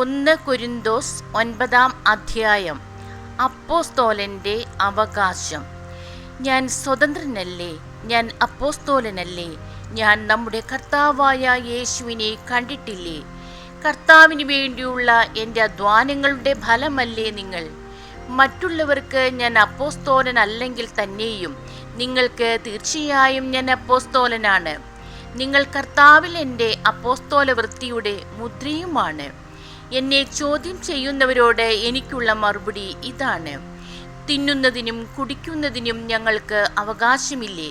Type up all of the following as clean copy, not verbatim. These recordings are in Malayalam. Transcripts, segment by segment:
1 കൊരിന്തോസ് 9 അപ്പോസ്തോലന്റെ അവകാശം. ഞാൻ സ്വതന്ത്രനല്ലേ? ഞാൻ അപ്പോസ്തോലനല്ലേ? ഞാൻ നമ്മുടെ കർത്താവായ യേശുവിനെ കണ്ടിട്ടില്ലേ? കർത്താവിന് വേണ്ടിയുള്ള എൻ്റെ അധ്വാനങ്ങളുടെ ഫലമല്ലേ നിങ്ങൾ? മറ്റുള്ളവർക്ക് ഞാൻ അപ്പോസ്തോലനല്ലെങ്കിൽ തന്നെയും നിങ്ങൾക്ക് തീർച്ചയായും ഞാൻ അപ്പോസ്തോലനാണ്. നിങ്ങൾ കർത്താവിൽ എൻ്റെ അപ്പോസ്തോല വൃത്തിയുടെ മുദ്രയുമാണ്. എന്നെ ചോദ്യം ചെയ്യുന്നവരോട് എനിക്കുള്ള മറുപടി ഇതാണ്: തിന്നുന്നതിനും കുടിക്കുന്നതിനും ഞങ്ങൾക്ക് അവകാശമില്ലേ?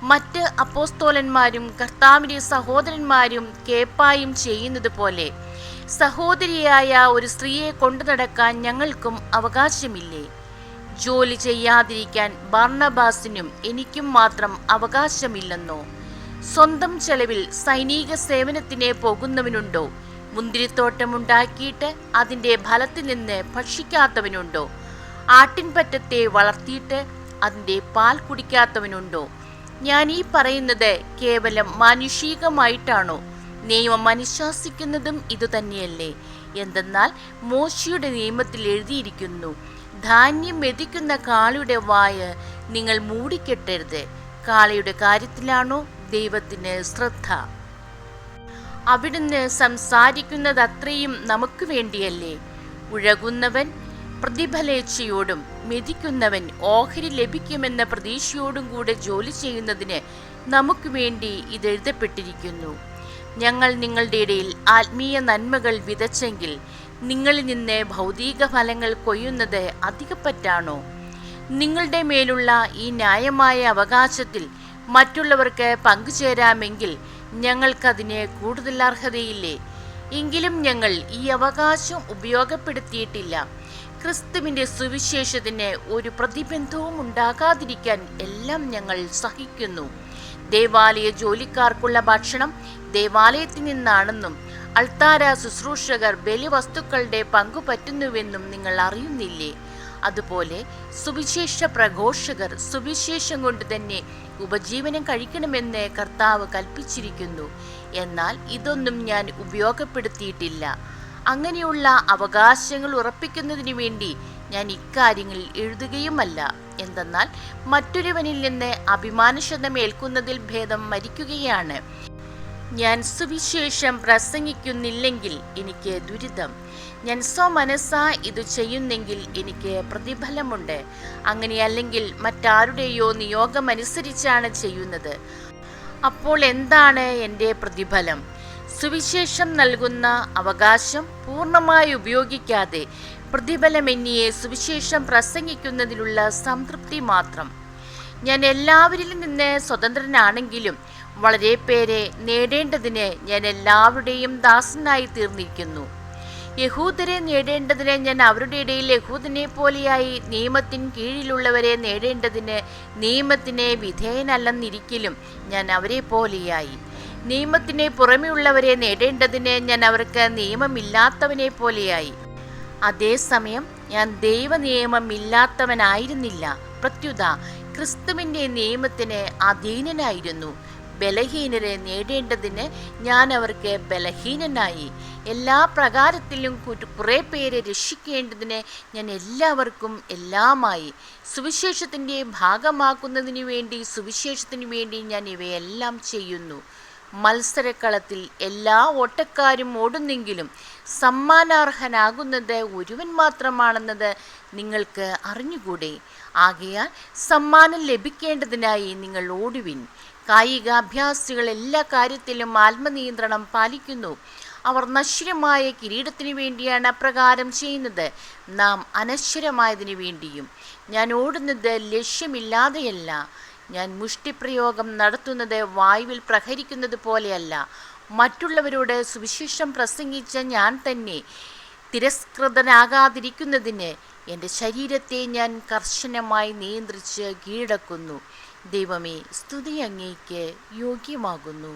മറ്റ് അപ്പോസ്തോലന്മാരും കർത്താവിൻ്റെ സഹോദരന്മാരും കേപ്പായും ചെയ്യുന്നത് പോലെ സഹോദരിയായ ഒരു സ്ത്രീയെ കൊണ്ടു നടക്കാൻ ഞങ്ങൾക്കും അവകാശമില്ലേ? ജോലി ചെയ്യാതിരിക്കാൻ ബർന്നബാസിനും എനിക്കും മാത്രം അവകാശമില്ലെന്നോ? സ്വന്തം ചെലവിൽ സൈനിക സേവനത്തിന് പോകുന്നവനുണ്ടോ? മുന്തിരിത്തോട്ടമുണ്ടാക്കിയിട്ട് അതിൻ്റെ ഫലത്തിൽ നിന്ന് ഭക്ഷിക്കാത്തവനുണ്ടോ? ആട്ടിൻപറ്റത്തെ വളർത്തിയിട്ട് അതിൻ്റെ പാൽ കുടിക്കാത്തവനുണ്ടോ? ഞാൻ ഈ പറയുന്നത് കേവലം മാനുഷികമായിട്ടാണോ? നിയമം അനുശാസിക്കുന്നതും ഇതുതന്നെയല്ലേ? എന്തെന്നാൽ മോശയുടെ നിയമത്തിൽ എഴുതിയിരിക്കുന്നു, ധാന്യം മെതിക്കുന്ന കാളയുടെ വായ നിങ്ങൾ മൂടിക്കെട്ടരുത്. കാളയുടെ കാര്യത്തിലാണോ ദൈവത്തിന് ശ്രദ്ധ? അവിടുന്ന് സംസാരിക്കുന്നത് അത്രയും നമുക്ക് വേണ്ടിയല്ലേ? ഉഴകുന്നവൻ പ്രതിഫലേച്ഛയോടും മെതിക്കുന്നവൻ ഓഹരി ലഭിക്കുമെന്ന പ്രതീക്ഷയോടും കൂടെ ജോലി ചെയ്യുന്നതിന് നമുക്ക് വേണ്ടി ഇത് എഴുതപ്പെട്ടിരിക്കുന്നു. ഞങ്ങൾ നിങ്ങളുടെ ഇടയിൽ ആത്മീയ നന്മകൾ വിതച്ചെങ്കിൽ നിങ്ങളിൽ നിന്ന് ഭൗതിക ഫലങ്ങൾ കൊയ്യുന്നത് അധികപ്പറ്റാണോ? നിങ്ങളുടെ മേലുള്ള ഈ ന്യായമായ അവകാശത്തിൽ മറ്റുള്ളവർക്ക് പങ്കുചേരാമെങ്കിൽ ഞങ്ങൾക്കതിന് കൂടുതൽ അർഹതയില്ലേ? എങ്കിലും ഞങ്ങൾ ഈ അവകാശം ഉപയോഗപ്പെടുത്തിയിട്ടില്ല. ക്രിസ്തുവിൻ്റെ സുവിശേഷത്തിന് ഒരു പ്രതിബന്ധവും ഉണ്ടാകാതിരിക്കാൻ എല്ലാം ഞങ്ങൾ സഹിക്കുന്നു. ദേവാലയ ജോലിക്കാർക്കുള്ള ഭക്ഷണം ദേവാലയത്തിൽ നിന്നാണെന്നും അൾത്താര ശുശ്രൂഷകർ ബലിവസ്തുക്കളുടെ പങ്കുപറ്റുന്നുവെന്നും നിങ്ങൾ അറിയുന്നില്ലേ? അതുപോലെ സുവിശേഷ പ്രഘോഷകർ സുവിശേഷം കൊണ്ട് തന്നെ ഉപജീവനം കഴിക്കണമെന്ന് കർത്താവ് കൽപ്പിച്ചിരിക്കുന്നു. എന്നാൽ ഇതൊന്നും ഞാൻ ഉപയോഗപ്പെടുത്തിയിട്ടില്ല. അങ്ങനെയുള്ള അവകാശങ്ങൾ ഉറപ്പിക്കുന്നതിന് വേണ്ടി ഞാൻ ഇക്കാര്യങ്ങൾ എഴുതുകയുമല്ല. എന്തെന്നാൽ മറ്റൊരുവനിൽ നിന്ന് അഭിമാനക്ഷതമേൽക്കുന്നതിൽ ഭേദം മരിക്കുകയാണ്. ഞാൻ സുവിശേഷം പ്രസംഗിക്കുന്നില്ലെങ്കിൽ എനിക്ക് ദുരിതം. ഞാൻ സ്വമനസ്സാ ഇത് ചെയ്യുന്നെങ്കിൽ എനിക്ക് പ്രതിഫലമുണ്ട്. അങ്ങനെയല്ലെങ്കിൽ മറ്റാരുടെയോ നിയോഗമനുസരിച്ചാണ് ചെയ്യുന്നത്. അപ്പോൾ എന്താണ് എൻ്റെ പ്രതിഫലം? സുവിശേഷം നൽകുന്ന അവകാശം പൂർണ്ണമായി ഉപയോഗിക്കാതെ പ്രതിഫലമെന്നിയെ സുവിശേഷം പ്രസംഗിക്കുന്നതിലുള്ള സംതൃപ്തി മാത്രം. ഞാൻ എല്ലാവരിലും നിന്ന് സ്വതന്ത്രനാണെങ്കിലും വളരെ പേരെ നേടേണ്ടതിന് ഞാൻ എല്ലാവരുടെയും ദാസനായി തീർന്നിരിക്കുന്നു. യഹൂദരെ നേടേണ്ടതിന് ഞാൻ അവരുടെ ഇടയിൽ യഹൂദനെ പോലെയായി, നിയമത്തിന് കീഴിലുള്ളവരെ നേടേണ്ടതിന് നിയമത്തിന് വിധേയനല്ലെന്നിരിക്കലും ഞാൻ അവരെ പോലെയായി, നിയമത്തിന് പുറമെയുള്ളവരെ നേടേണ്ടതിന് ഞാൻ അവർക്ക് നിയമമില്ലാത്തവനെ പോലെയായി. അതേസമയം ഞാൻ ദൈവ നിയമമില്ലാത്തവനായിരുന്നില്ല, പ്രത്യുത ക്രിസ്തുവിൻ്റെ നിയമത്തിന് അധീനനായിരുന്നു. ബലഹീനരെ നേടേണ്ടതിന് ഞാൻ അവർക്ക് ബലഹീനനായി. എല്ലാ പ്രകാരത്തിലും കുറേ പേരെ രക്ഷിക്കേണ്ടതിന് ഞാൻ എല്ലാവർക്കും എല്ലാമായി. സുവിശേഷത്തിൻ്റെ ഭാഗമാക്കുന്നതിന് വേണ്ടി സുവിശേഷത്തിന് വേണ്ടി ഞാൻ ഇവയെല്ലാം ചെയ്യുന്നു. മത്സരക്കളത്തിൽ എല്ലാ ഓട്ടക്കാരും ഓടുന്നെങ്കിലും സമ്മാനാർഹനാകുന്നത് ഒരുവൻ മാത്രമാണെന്നത് നിങ്ങൾക്ക് അറിഞ്ഞുകൂടെ? ആകയാൽ സമ്മാനം ലഭിക്കേണ്ടതിനായി നിങ്ങൾ ഓടുവിൻ. കായികാഭ്യാസികൾ എല്ലാ കാര്യത്തിലും ആത്മനിയന്ത്രണം പാലിക്കുന്നു. അവർ നശ്വരമായ കിരീടത്തിനു വേണ്ടിയാണ് അപ്രകാരം ചെയ്യുന്നത്, നാം അനശ്വരമായതിനു വേണ്ടിയും. ഞാൻ ഓടുന്നത് ലക്ഷ്യമില്ലാതെയല്ല. ഞാൻ മുഷ്ടിപ്രയോഗം നടത്തുന്നത് വായുവിൽ പ്രഹരിക്കുന്നത് പോലെയല്ല. മറ്റുള്ളവരോട് സുവിശേഷം പ്രസംഗിച്ച ഞാൻ തന്നെ തിരസ്കൃതനാകാതിരിക്കുന്നതിന് എൻ്റെ ശരീരത്തെ ഞാൻ കർശനമായി നിയന്ത്രിച്ച് കീഴടക്കുന്നു. ദൈവമേ, സ്തുതി അങ്ങേക്ക് യോഗ്യമാകുന്നു.